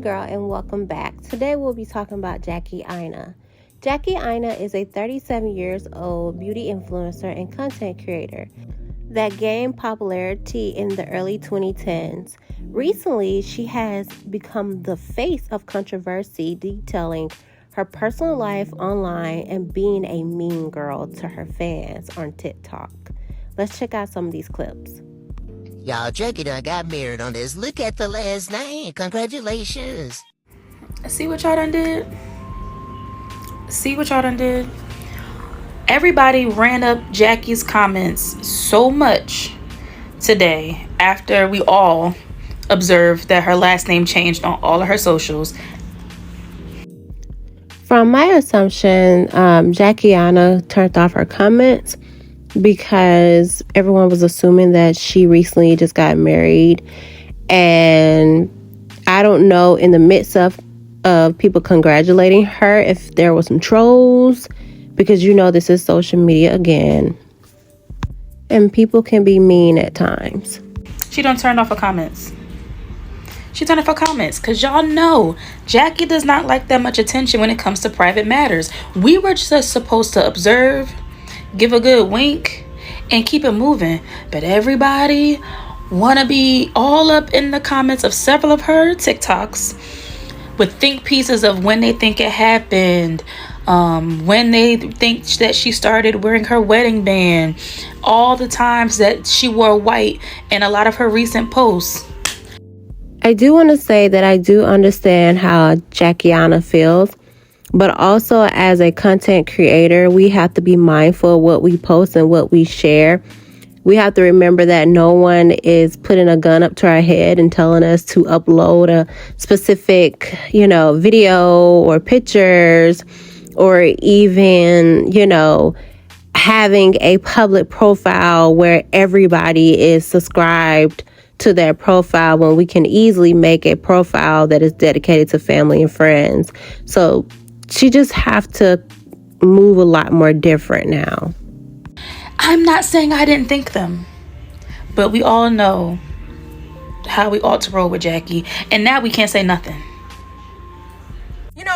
girl and welcome back. Today we'll be talking about Jackie Aina. Jackie Aina is a 37 years old beauty influencer and content creator that gained popularity in the early 2010s. Recently, she has become the face of controversy detailing her personal life online and being a mean girl to her fans on TikTok. Let's check out some of these clips. Y'all, Jackie done got married on this. Look at the last name. Congratulations. See what y'all done did? Everybody ran up Jackie's comments so much today after we all observed that her last name changed on all of her socials. From my assumption, Jackie Aina turned off her comments because everyone was assuming that she recently just got married. And I don't know, in the midst of people congratulating her, if there was some trolls, because this is social media again. And people can be mean at times. She done turned off her comments. She turned off her comments because y'all know Jackie does not like that much attention when it comes to private matters. We were just supposed to observe, give a good wink, and keep it moving. But everybody want to be all up in the comments of several of her TikToks with think pieces of when they think it happened, when they think that she started wearing her wedding band, all the times that she wore white, and a lot of her recent posts. I do want to say that I do understand how Jackie Aina feels, but also as a content creator, we have to be mindful of what we post and what we share. We have to remember that no one is putting a gun up to our head and telling us to upload a specific, video or pictures, or even, having a public profile where everybody is subscribed to their profile when we can easily make a profile that is dedicated to family and friends. So she just have to move a lot more different now. I'm not saying I didn't think them, but we all know how we ought to roll with Jackie, and now we can't say nothing.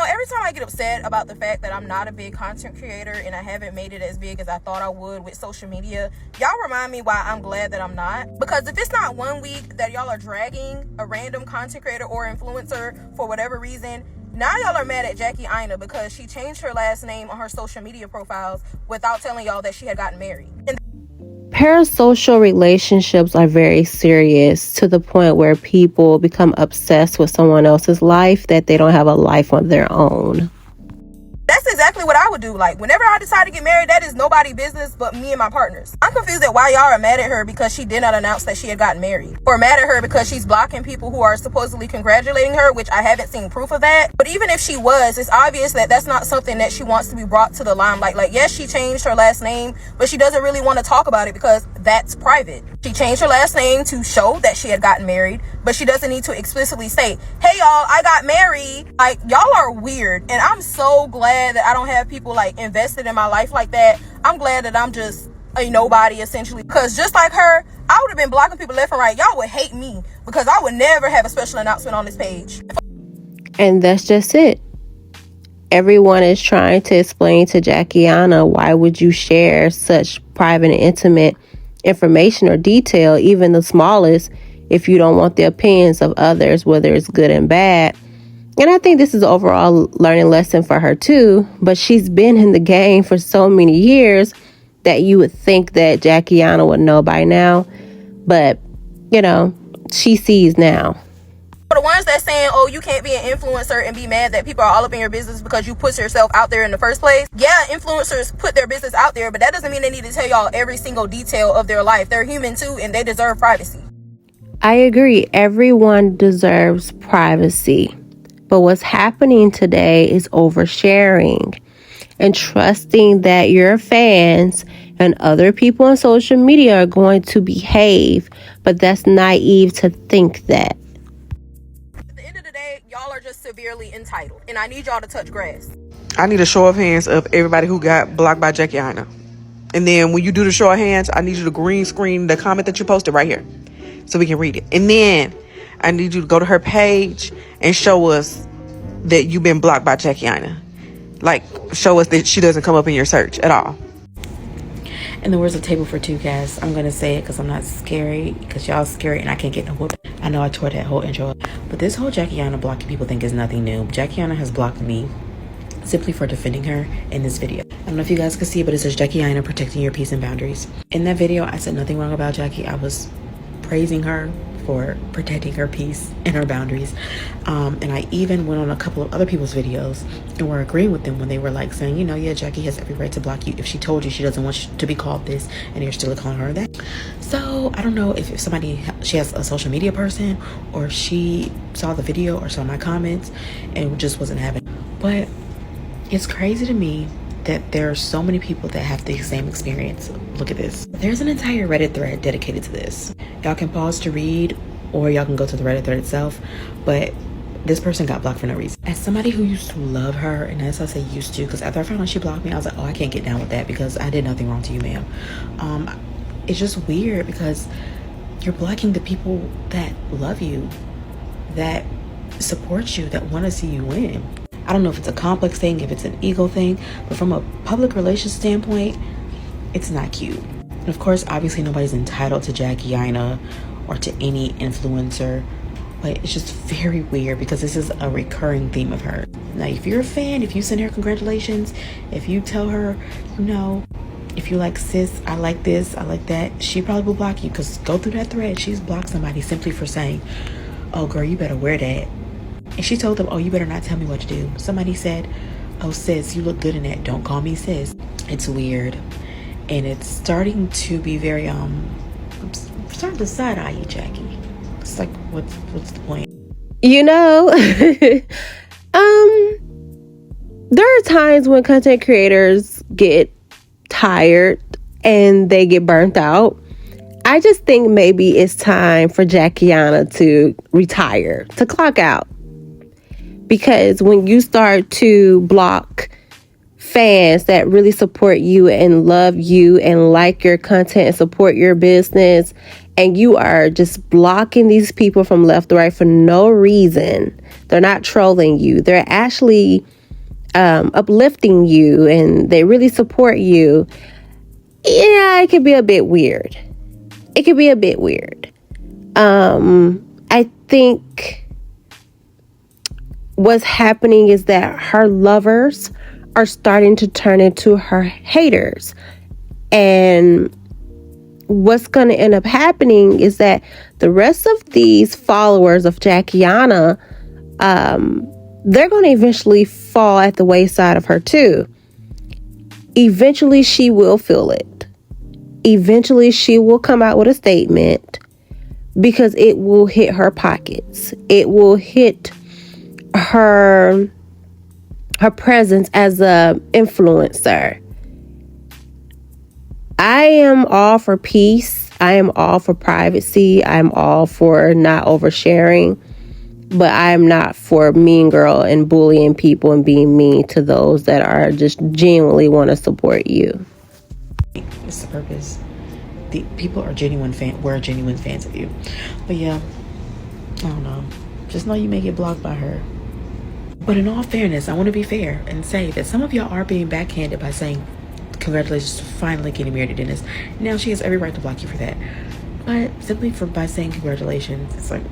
Every time I get upset about the fact that I'm not a big content creator and I haven't made it as big as I thought I would with social media, y'all remind me why I'm glad that I'm not. Because if it's not one week that y'all are dragging a random content creator or influencer for whatever reason, now y'all are mad at Jackie Aina because she changed her last name on her social media profiles without telling y'all that she had gotten married. Parasocial relationships are very serious to the point where people become obsessed with someone else's life that they don't have a life on their own. That's exactly what I would do. Like, whenever I decide to get married, that is nobody's business but me and my partners. I'm confused at why y'all are mad at her because she did not announce that she had gotten married. Or mad at her because she's blocking people who are supposedly congratulating her, which I haven't seen proof of that. But even if she was, it's obvious that that's not something that she wants to be brought to the limelight. Like, yes, she changed her last name, but she doesn't really want to talk about it because that's private. She changed her last name to show that she had gotten married, but she doesn't need to explicitly say, hey y'all, I got married. Like, y'all are weird. And I'm so glad that I don't have people like invested in my life like that. I'm glad that I'm just a nobody essentially, because just like her, I would have been blocking people left and right. Y'all would hate me because I would never have a special announcement on this page. And that's just it. Everyone is trying to explain to Jackie Aina, why would you share such private and intimate information or detail, even the smallest, if you don't want the opinions of others, whether it's good and bad. And I think this is an overall learning lesson for her too, but she's been in the game for so many years that you would think that Jackie Aina would know by now, but she sees now. For the ones that saying, oh, you can't be an influencer and be mad that people are all up in your business because you put yourself out there in the first place. Yeah, influencers put their business out there, but that doesn't mean they need to tell y'all every single detail of their life. They're human too, and they deserve privacy. I agree. Everyone deserves privacy. But what's happening today is oversharing and trusting that your fans and other people on social media are going to behave. But that's naive to think that. Y'all are just severely entitled, and I need y'all to touch grass. I need a show of hands of everybody who got blocked by Jackie Aina. And then when you do the show of hands, I need you to green screen the comment that you posted right here so we can read it. And then I need you to go to her page and show us that you've been blocked by Jackie Aina. Like, show us that she doesn't come up in your search at all. In the words of Table for Two, guys, I'm gonna say it because I'm not scary, because y'all scary and I can't get no whoop. I know I tore that whole intro up, but this whole Jackie Aina blocking people think is nothing new. Jackie Aina has blocked me simply for defending her in this video. I don't know if you guys can see, but it says Jackie Aina protecting your peace and boundaries. In that video, I said nothing wrong about Jackie. I was praising her for protecting her peace and her boundaries. And I even went on a couple of other people's videos and were agreeing with them when they were like saying, you know, yeah, Jackie has every right to block you if she told you she doesn't want you to be called this and you're still calling her that. So I don't know if somebody, she has a social media person, or if she saw the video or saw my comments and just wasn't having it. But it's crazy to me that there are so many people that have the same experience. Look at this. There's an entire Reddit thread dedicated to this. Y'all can pause to read, or y'all can go to the Reddit thread itself, but this person got blocked for no reason. As somebody who used to love her, and as I say used to, because after I found out she blocked me, I was like, oh, I can't get down with that because I did nothing wrong to you, ma'am. It's just weird because you're blocking the people that love you, that support you, that want to see you win. I don't know if it's a complex thing, if it's an ego thing, but from a public relations standpoint, it's not cute. And of course, obviously nobody's entitled to Jackie Aina or to any influencer, but it's just very weird because this is a recurring theme of her. Now, if you're a fan, if you send her congratulations, if you tell her, you know, if you like, sis, I like this, I like that, she probably will block you, because go through that thread, she's blocked somebody simply for saying, oh girl, you better wear that. And she told them, oh, you better not tell me what to do. Somebody said, oh sis, you look good in that, don't call me sis. It's weird. And it's starting to be very, I'm starting to side-eye you, Jackie. It's like, what's the point? You know, there are times when content creators get tired and they get burnt out. I just think maybe it's time for Jackie Aina to retire, to clock out. Because when you start to block fans that really support you and love you and like your content and support your business, and you are just blocking these people from left to right for no reason, they're not trolling you, they're actually uplifting you and they really support you, yeah, it can be a bit weird. It can be a bit weird. I think what's happening is that her lovers are starting to turn into her haters. And what's going to end up happening is that the rest of these followers of Jackie Aina, they're going to eventually fall at the wayside of her too. Eventually she will feel it. Eventually she will come out with a statement, because it will hit her pockets. It will hit her presence as a influencer. I am all for peace. I am all for privacy. I'm all for not oversharing, but I'm not for mean girl and bullying people and being mean to those that are just genuinely want to support you. It's the purpose. The people are genuine we're genuine fans of you. But yeah, I don't know. Just know you may get blocked by her. But in all fairness, I want to be fair and say that some of y'all are being backhanded by saying congratulations for finally getting married to Dennis. Now she has every right to block you for that. But simply by saying congratulations, it's like,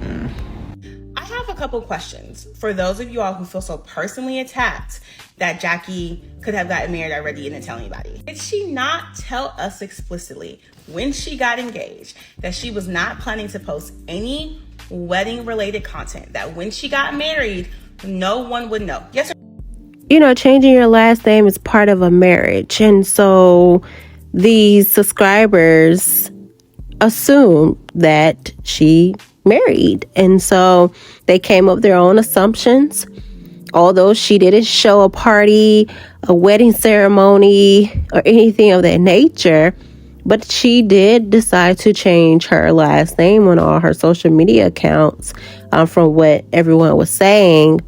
I have a couple questions for those of you all who feel so personally attacked that Jackie could have gotten married already and didn't tell anybody. Did she not tell us explicitly when she got engaged that she was not planning to post any wedding related content, that when she got married, no one would know? Yes or no? You know, changing your last name is part of a marriage. And so these subscribers assume that she married. And so they came up with their own assumptions. Although she didn't show a party, a wedding ceremony, or anything of that nature, but she did decide to change her last name on all her social media accounts, from what everyone was saying.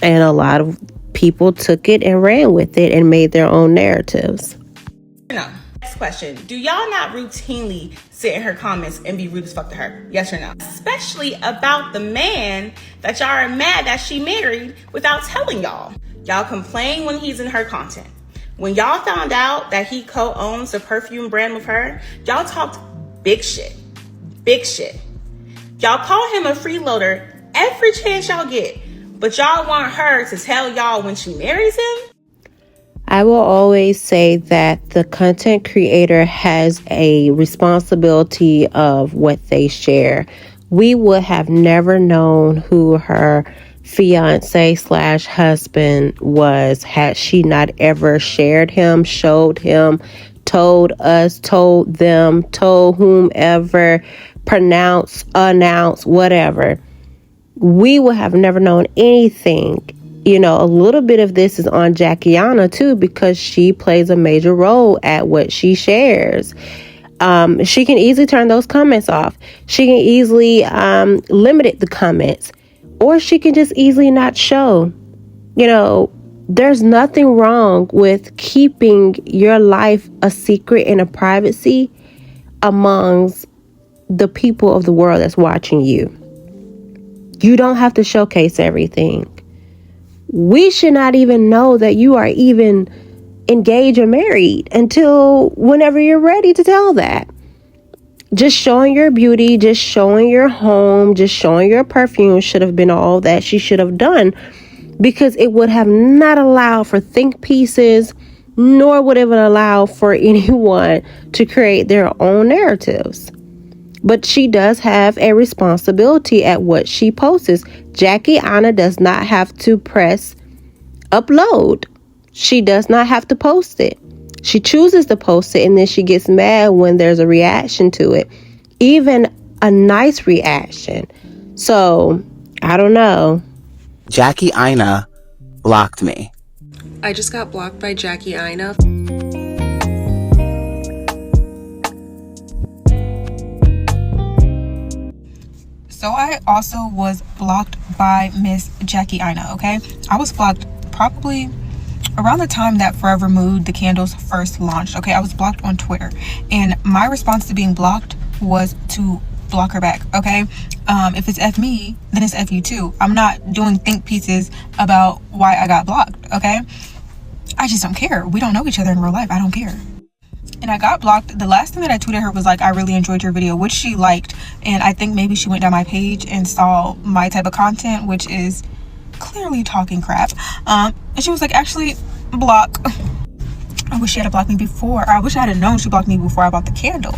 And a lot of people took it and ran with it and made their own narratives. No. Next question. Do y'all not routinely sit in her comments and be rude as fuck to her? Yes or no? Especially about the man that y'all are mad that she married without telling y'all. Y'all complain when he's in her content. When y'all found out that he co-owns the perfume brand with her, y'all talked big shit. Big shit. Y'all call him a freeloader every chance y'all get, but y'all want her to tell y'all when she marries him? I will always say that the content creator has a responsibility of what they share. We would have never known who her fiance / husband was had she not ever shared him, showed him, told us, told them, told whomever, pronounced, announced, whatever. We would have never known anything. You know, a little bit of this is on Jackie Aina too, because she plays a major role at what she shares. She can easily turn those comments off. She can easily limit the comments, or she can just easily not show. You know, there's nothing wrong with keeping your life a secret and a privacy amongst the people of the world that's watching you. You don't have to showcase everything. We should not even know that you are even engaged or married until whenever you're ready to tell that. Just showing your beauty, just showing your home, just showing your perfume should have been all that she should have done, because it would have not allowed for think pieces, nor would it allow for anyone to create their own narratives. But she does have a responsibility at what she posts. Jackie Aina does not have to press upload. She does not have to post it. She chooses to post it, and then she gets mad when there's a reaction to it. Even a nice reaction. So, I don't know. Jackie Aina blocked me. I just got blocked by Jackie Aina. So I also was blocked by Miss Jackie Aina, okay? I was blocked probably around the time that Forever Mood, the candles, first launched, okay? I was blocked on Twitter. And my response to being blocked was to block her back, okay? If it's F me, then it's F you too. I'm not doing think pieces about why I got blocked, okay? I just don't care. We don't know each other in real life. I don't care. And I got blocked. The last thing that I tweeted her was like, I really enjoyed your video, which she liked. And I think maybe she went down my page and saw my type of content, which is clearly talking crap. And she was like, actually, block. I wish she had blocked me before. I wish I had known she blocked me before I bought the candle.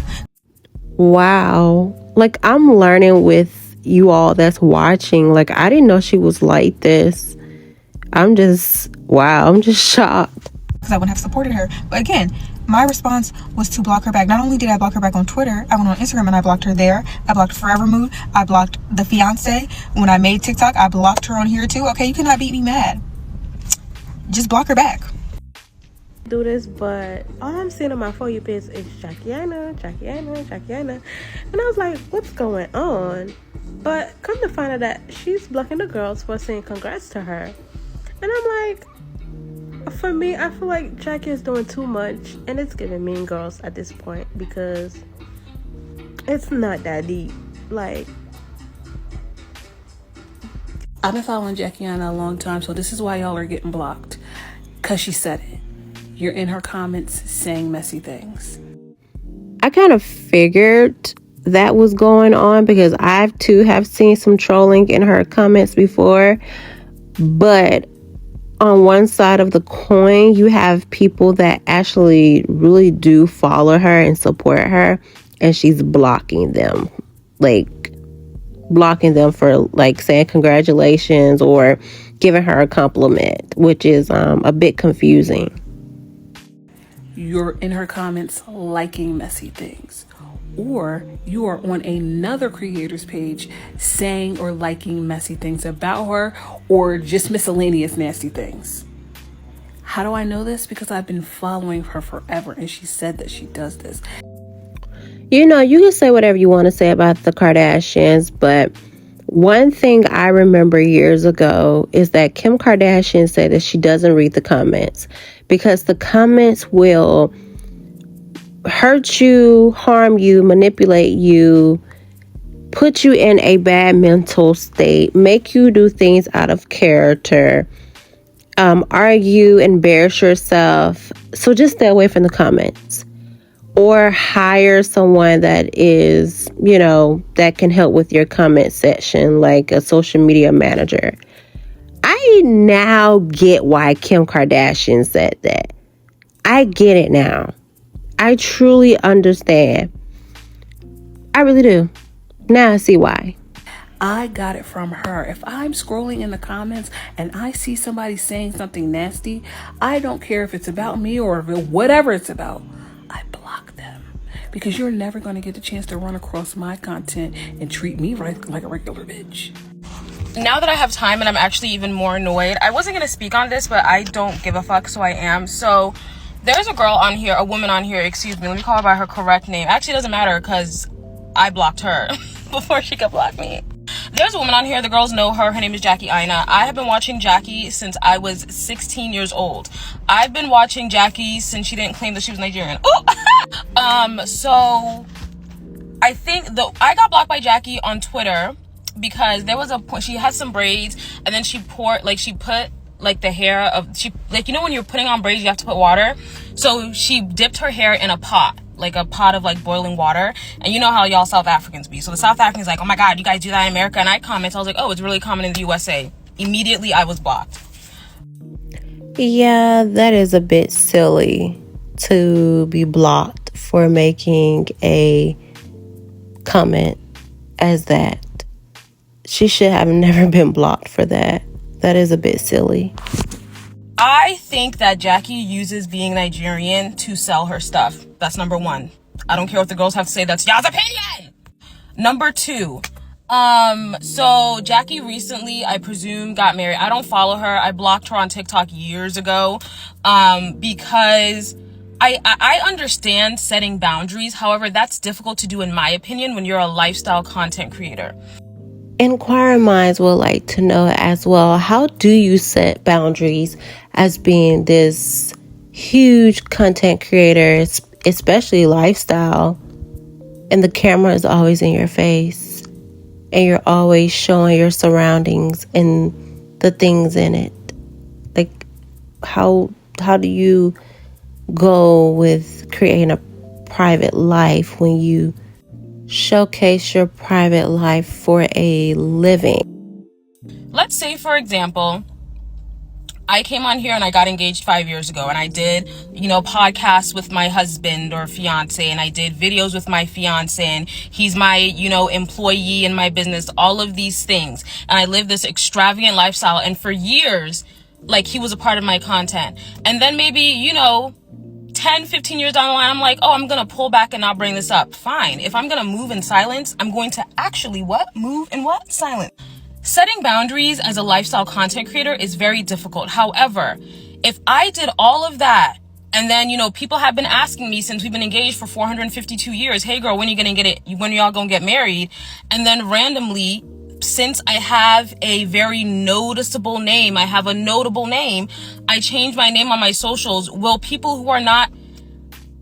Wow. Like, I'm learning with you all that's watching. Like, I didn't know she was like this. I'm just shocked. Because I wouldn't have supported her. But again, my response was to block her back. Not only did I block her back on Twitter, I went on Instagram and I blocked her there. I blocked Forever Mood. I blocked the fiance. When I made TikTok, I blocked her on here too. Okay, you cannot beat me mad. Just block her back. Do this, but all I'm seeing on my For You page is Jackie Aina, Jackie Aina, Jackie Aina. And I was like, what's going on? But come to find out that she's blocking the girls for saying congrats to her. And I'm like, for me, I feel like Jackie is doing too much, and it's giving Mean Girls at this point, because it's not that deep. Like, I've been following Jackie Aina a long time, so this is why y'all are getting blocked. Because she said it. You're in her comments saying messy things. I kind of figured that was going on, because I too have seen some trolling in her comments before. But on one side of the coin, you have people that actually really do follow her and support her, and she's blocking them. Like, blocking them for like saying congratulations or giving her a compliment, which is a bit confusing. You're in her comments liking messy things. Or you are on another creator's page saying or liking messy things about her, or just miscellaneous nasty things. How do I know this? Because I've been following her forever, and she said that she does this. You know, you can say whatever you want to say about the Kardashians, but one thing I remember years ago is that Kim Kardashian said that she doesn't read the comments, because the comments will hurt you, harm you, manipulate you, put you in a bad mental state, make you do things out of character, argue, embarrass yourself. So just stay away from the comments. Or hire someone that is, that can help with your comment section, like a social media manager. I now get why Kim Kardashian said that. I get it now. I truly understand. I really do. Now I see why. I got it from her. If I'm scrolling in the comments and I see somebody saying something nasty, I don't care if it's about me or whatever it's about. I block them because you're never going to get the chance to run across my content and treat me like a regular bitch. Now that I have time and I'm actually even more annoyed, I wasn't going to speak on this, but I don't give a fuck, so I am. So there's a girl on here, a woman on here, excuse me, let me call her by her correct name. Actually, it doesn't matter because I blocked her before she could block me. There's a woman on here, the girls know her name is Jackie Aina. I have been watching Jackie since I was 16 years old. I've been watching Jackie since she didn't claim that she was Nigerian. So I think I got blocked by Jackie on Twitter because there was a point, she had some braids and then she put the hair of, when you're putting on braids, you have to put water. So she dipped her hair in a pot, like a pot of like boiling water. And you know how y'all South Africans be. So the South Africans like, oh my God, you guys do that in America? And I was like, oh, it's really common in the USA. Immediately I was blocked. Yeah, that is a bit silly to be blocked for making a comment as that. She should have never been blocked for that. That is a bit silly. I think that Jackie uses being Nigerian to sell her stuff. That's number one. I don't care what the girls have to say. That's y'all's opinion. Number two. So Jackie recently, I presume, got married. I don't follow her. I blocked her on TikTok years ago, because I understand setting boundaries. However, that's difficult to do, in my opinion, when you're a lifestyle content creator. Inquiring minds would like to know as well, how do you set boundaries as being this huge content creator, especially lifestyle, and the camera is always in your face and you're always showing your surroundings and the things in it? Like, how do you go with creating a private life when you showcase your private life for a living? Let's say, for example, I came on here and I got engaged 5 years ago, and I did, podcasts with my husband or fiance, and I did videos with my fiance, and he's my, employee in my business, all of these things. And I lived this extravagant lifestyle, and for years, he was a part of my content. And then maybe, 10, 15 years down the line, I'm like, oh, I'm going to pull back and not bring this up. Fine. If I'm going to move in silence, I'm going to actually move in silence. Setting boundaries as a lifestyle content creator is very difficult. However, if I did all of that, and then, people have been asking me since we've been engaged for 452 years, hey girl, when are you going to get it? When are y'all going to get married? And then randomly, since I have a very noticeable name, I have a notable name, I change my name on my socials. Will people who are not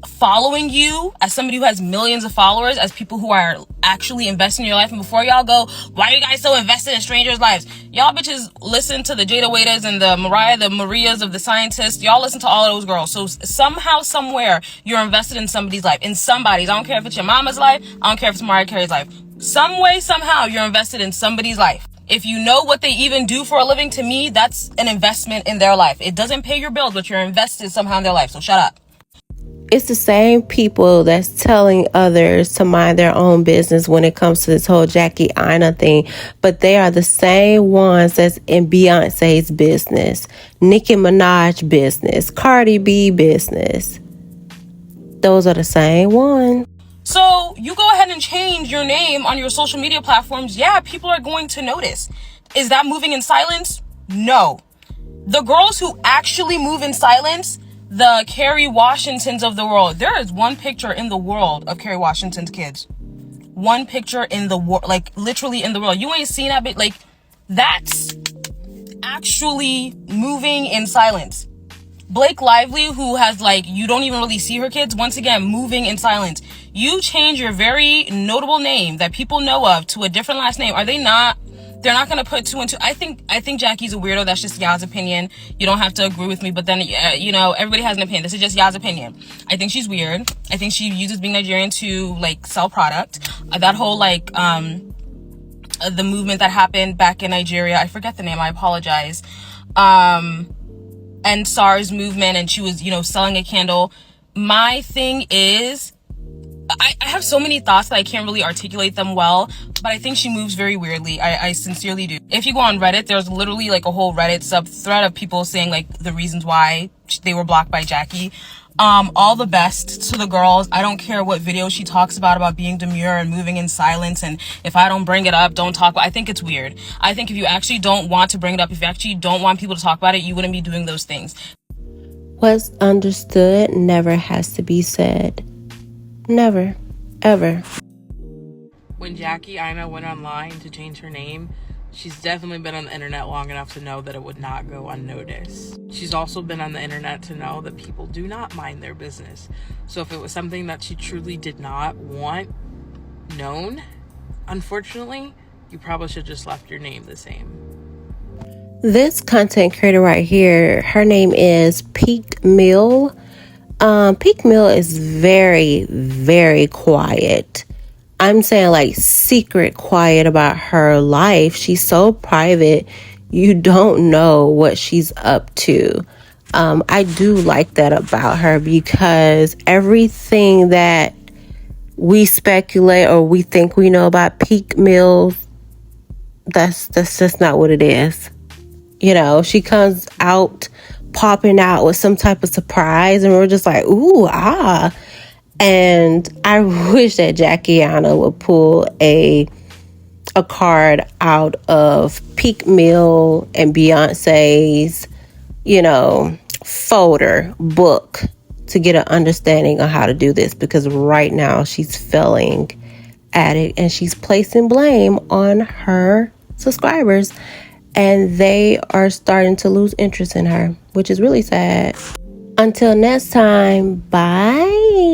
following you as somebody who has millions of followers, as people who are actually investing in your life? And before y'all go, why are you guys so invested in strangers' lives? Y'all bitches listen to the Jada Waitas and the Marias of the scientists. Y'all listen to all of those girls. So somehow, somewhere, you're invested in somebody's life. In somebody's. I don't care if it's your mama's life. I don't care if it's Mariah Carey's life. Some way, somehow, you're invested in somebody's life. If you know what they even do for a living, to me, that's an investment in their life. It doesn't pay your bills, but you're invested somehow in their life. So shut up. It's the same people that's telling others to mind their own business when it comes to this whole Jackie Aina thing. But they are the same ones that's in Beyonce's business, Nicki Minaj business, Cardi B business. Those are the same ones. So you go ahead and change your name on your social media platforms. Yeah, people are going to notice. Is that moving in silence? No. The girls who actually move in silence, the Kerry Washingtons of the world. There is one picture in the world of Kerry Washington's kids. One picture in the world, literally in the world. You ain't seen that bit. That's actually moving in silence. Blake Lively, who has like, you don't even really see her kids, once again, moving in silence. You change your very notable name that people know of to a different last name. Are they not? They're not going to put two and two. I think Jackie's a weirdo. That's just Ya's opinion. You don't have to agree with me, but then, you know, everybody has an opinion. This is just Ya's opinion. I think she's weird. I think she uses being Nigerian to like sell product. That whole like, the movement that happened back in Nigeria, I forget the name, I apologize. And SARS movement, and she was, you know, selling a candle. My thing is, I have so many thoughts that I can't really articulate them well, but I think she moves very weirdly. I sincerely do. If you go on Reddit, there's literally like a whole Reddit sub thread of people saying like the reasons why they were blocked by Jackie. All the best to the girls. I don't care what video she talks about being demure and moving in silence, and if I don't bring it up, don't talk about it. I think it's weird. I think if you actually don't want to bring it up, if you actually don't want people to talk about it, you wouldn't be doing those things. What's understood never has to be said. Never. Ever. When Jackie Aina went online to change her name, she's definitely been on the internet long enough to know that it would not go unnoticed. She's also been on the internet to know that people do not mind their business. So if it was something that she truly did not want known, unfortunately, you probably should just left your name the same. This content creator right here, her name is Peak Mill. Peak Mill is very, very quiet. I'm saying like secret quiet about her life. She's so private. You don't know what she's up to. I do like that about her, because everything that we speculate or we think we know about Peak Mills, that's just not what it is. You know, she comes out popping out with some type of surprise, and we're just like, ooh, ah. And I wish that Jackie Aina would pull a card out of Peak Mill and Beyonce's, you know, folder book to get an understanding on how to do this, because right now she's failing at it and she's placing blame on her subscribers, and they are starting to lose interest in her, which is really sad. Until next time, bye.